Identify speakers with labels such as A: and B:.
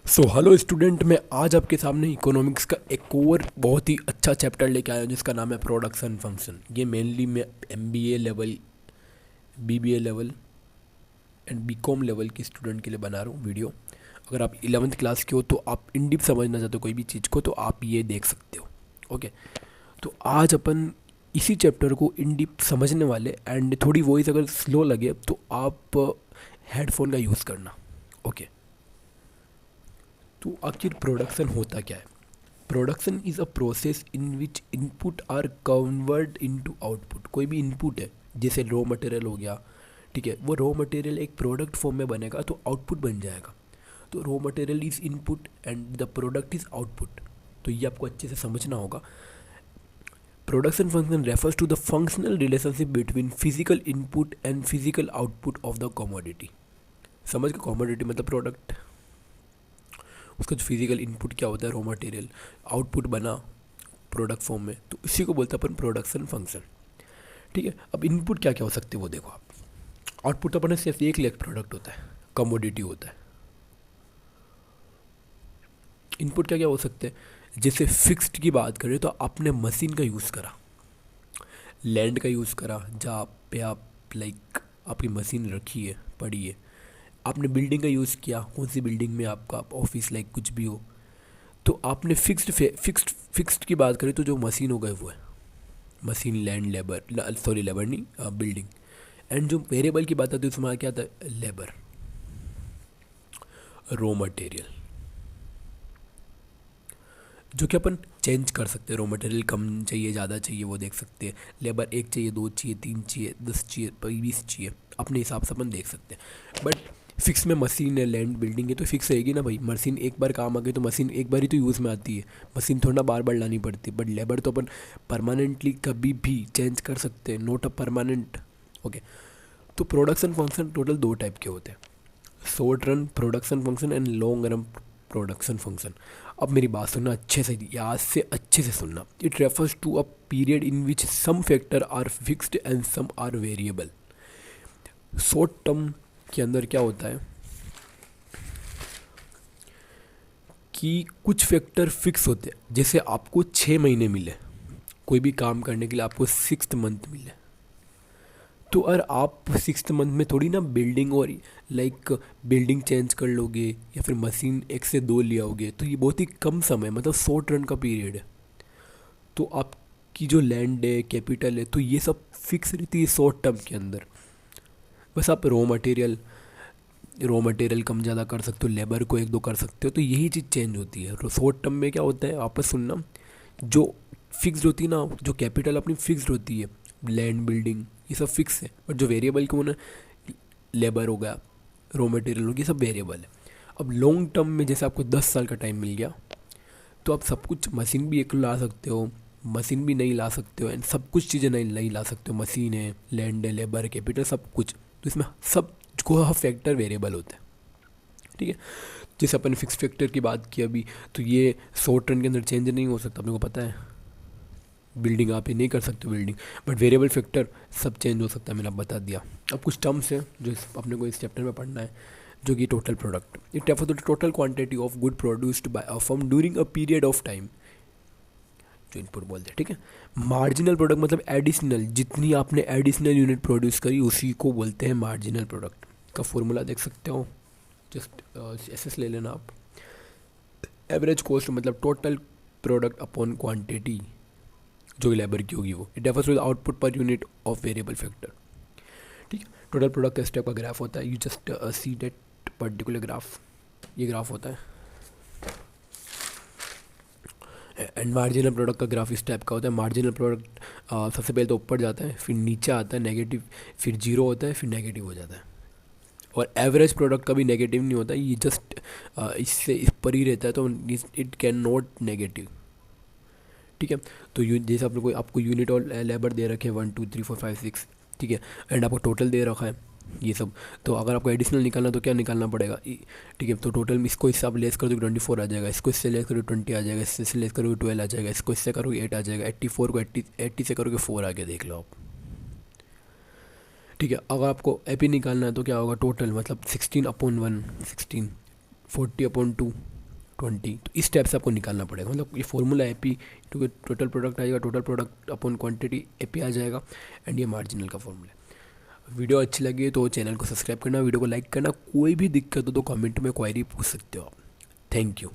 A: So hello student, मैं आज आपके सामने इकोनॉमिक्स का एक और बहुत ही अच्छा चैप्टर लेके आया हूँ जिसका नाम है प्रोडक्शन फंक्शन। ये मेनली मैं MBA level, BBA level and BCom level के स्टूडेंट के लिए बना रहा हूँ वीडियो। अगर आप 11th क्लास के हो तो आप इन डीप समझना चाहते हो कोई भी चीज़ को तो आप ये देख सकते हो। ओके, तो आज अपन इसी चैप्टर को इन डीप समझने वाले। एंड थोड़ी वॉइस अगर स्लो लगे तो आप हेडफोन का यूज़ करना। ओके, तो आखिर प्रोडक्शन होता क्या है? Production is a process in which input are convert into output. कोई भी इनपुट है जैसे रॉ मटेरियल हो गया, ठीक है, वो रॉ मटेरियल एक प्रोडक्ट फॉर्म में बनेगा तो आउटपुट बन जाएगा। तो raw material is input and the product is output. तो ये आपको अच्छे से समझना होगा। Production function refers to the functional relationship between physical input and physical output of the commodity. समझ के, कमोडिटी मतलब प्रोडक्ट, उसका जो फिजिकल इनपुट क्या होता है रॉ मटेरियल, आउटपुट बना प्रोडक्ट फॉर्म में, तो इसी को बोलते हैं अपन प्रोडक्शन फंक्शन। ठीक है, अब इनपुट क्या क्या हो सकते हैं वो देखो आप। आउटपुट तो अपने सिर्फ एक लेख प्रोडक्ट होता है, कमोडिटी होता है। इनपुट क्या क्या हो सकते हैं, जैसे फिक्स्ड की बात करें तो आपने मशीन का यूज़ करा, लैंड का यूज़ करा जहाँ पे आप लाइक आपकी मशीन रखी है, पड़ी है। आपने बिल्डिंग का यूज़ किया, कौन सी बिल्डिंग में आपका ऑफिस लाइक कुछ भी हो, तो आपने फिक्स्ड की बात करें तो जो मशीन हो गए वो है machine, land, labour, sorry labour नहीं, बिल्डिंग। एंड जो वेरिएबल की बात आती है उसमें क्या आता है, लेबर, रॉ मटेरियल, जो कि अपन चेंज कर सकते हैं। रॉ मटेरियल कम चाहिए, ज़्यादा चाहिए वो देख सकते हैं। लेबर एक चाहिए, दो चाहिए, तीन चाहिए, 10 चाहिए, 20 चाहिए, अपने हिसाब से अपन देख सकते हैं। बट फिक्स में मशीन है, लैंड, बिल्डिंग है तो फिक्स रहेगी ना भाई। मशीन एक बार काम आ गई तो मशीन एक बार ही तो यूज़ में आती है, मशीन थोड़ा बार बार लानी पड़ती है। बट लेबर तो अपन परमानेंटली कभी भी चेंज कर सकते हैं, नोट अ परमानेंट। ओके, तो प्रोडक्शन फंक्शन टोटल दो टाइप के होते हैं, short run production function and long run production function. अब मेरी बात सुनना अच्छे से, याद से अच्छे से सुनना। It refers to a period in which some factor are fixed and some are variable. Short term के अंदर क्या होता है कि कुछ फैक्टर फिक्स होते हैं, जैसे आपको 6 महीने मिले कोई भी काम करने के लिए, आपको 6th मंथ मिले, तो अगर आप 6th मंथ में थोड़ी ना बिल्डिंग और लाइक बिल्डिंग चेंज कर लोगे या फिर मशीन एक से दो ले आओगे, तो ये बहुत ही कम समय, मतलब शॉर्ट रन का पीरियड है। तो आपकी जो लैंड है, कैपिटल है, तो ये सब फिक्स रहती है शॉर्ट टर्म के अंदर। बस आप रॉ मटेरियल कम ज़्यादा कर सकते हो, लेबर को एक दो कर सकते हो, तो यही चीज़ चेंज होती है। तो शॉर्ट टर्म में क्या होता है, आपस सुनना, जो फिक्स्ड होती है ना, जो कैपिटल अपनी फिक्स्ड होती है, लैंड, बिल्डिंग, ये सब फिक्स है। बट जो वेरिएबल क्यों ना, लेबर हो गया, रॉ मटेरियल हो गया, सब वेरिएबल है। अब लॉन्ग टर्म में जैसे आपको 10 साल का टाइम मिल गया, तो आप सब कुछ, मशीन भी एक ला सकते हो, मशीन भी नहीं ला सकते हो, एंड सब कुछ चीज़ें नहीं नहीं ला सकते हो। मशीन है, लैंड है, लेबर, कैपिटल, सब कुछ। तो इसमें सब को फैक्टर वेरिएबल होते हैं। ठीक है, जैसे अपन फिक्स फैक्टर की बात की अभी, तो ये शॉर्ट रन के अंदर चेंज नहीं हो सकता, अपने को पता है। बिल्डिंग आप ये नहीं कर सकते बिल्डिंग, बट वेरिएबल फैक्टर सब चेंज हो सकता है, मैंने आप बता दिया। अब कुछ टर्म्स हैं जो अपने को इस चैप्टर में पढ़ना है, जो कि total product, it refer to the total quantity of good produced by a firm during a period of time, जो इनपुट बोलते हैं। ठीक है, मार्जिनल प्रोडक्ट मतलब एडिशनल, जितनी आपने एडिशनल यूनिट प्रोड्यूस करी उसी को बोलते हैं मार्जिनल प्रोडक्ट। का फॉर्मूला देख सकते हो, जस्ट एस ले लेना आप। एवरेज कॉस्ट मतलब टोटल प्रोडक्ट अपॉन क्वांटिटी जो लेबर की होगी वो। It refers to the output per unit of variable factor. ठीक है, टोटल प्रोडक्ट का स्टेप का ग्राफ होता है, you just see that particular graph, ये ग्राफ होता है। एंड मार्जिनल प्रोडक्ट का ग्राफ इस टाइप का होता है। मार्जिनल प्रोडक्ट सबसे पहले तो ऊपर जाता है, फिर नीचे आता है नेगेटिव, फिर जीरो होता है, फिर नेगेटिव हो जाता है। और एवरेज प्रोडक्ट कभी नेगेटिव नहीं होता, ये जस्ट इससे इस पर ही रहता है, तो इट कैन नॉट नेगेटिव। ठीक है, तो जैसे आपको यूनिट और लेबर दे रखे हैं 1 2 3 4 5 6, ठीक है, एंड आपको टोटल दे रखा है ये सब। तो अगर आपको एडिशनल निकालना तो क्या निकालना पड़ेगा, ठीक है, तो टोटल इसको इससे आप लेस कर दोगे 24 आ जाएगा, इसको इससे लेस करोगे 20 आ जाएगा, इससे लेस करोगे 12 आ जाएगा, इसको इससे करोगे 8 आ जाएगा, 84 को 80 से करोगे 4 आगे देख लो आप। ठीक है, अगर आपको एपी निकालना है तो क्या होगा, टोटल मतलब 16/1 16, 40/2 20, तो इस टाइप से आपको निकालना पड़ेगा। मतलब ये फॉर्मूला ए पी क्योंकि टोटल प्रोडक्ट आएगा, total product upon quantity A P आ जाएगा, एंड ये मार्जिनल का फॉर्मूला है। वीडियो अच्छी लगी तो चैनल को सब्सक्राइब करना, वीडियो को लाइक करना, कोई भी दिक्कत हो तो कमेंट में क्वायरी पूछ सकते हो आप। Thank you.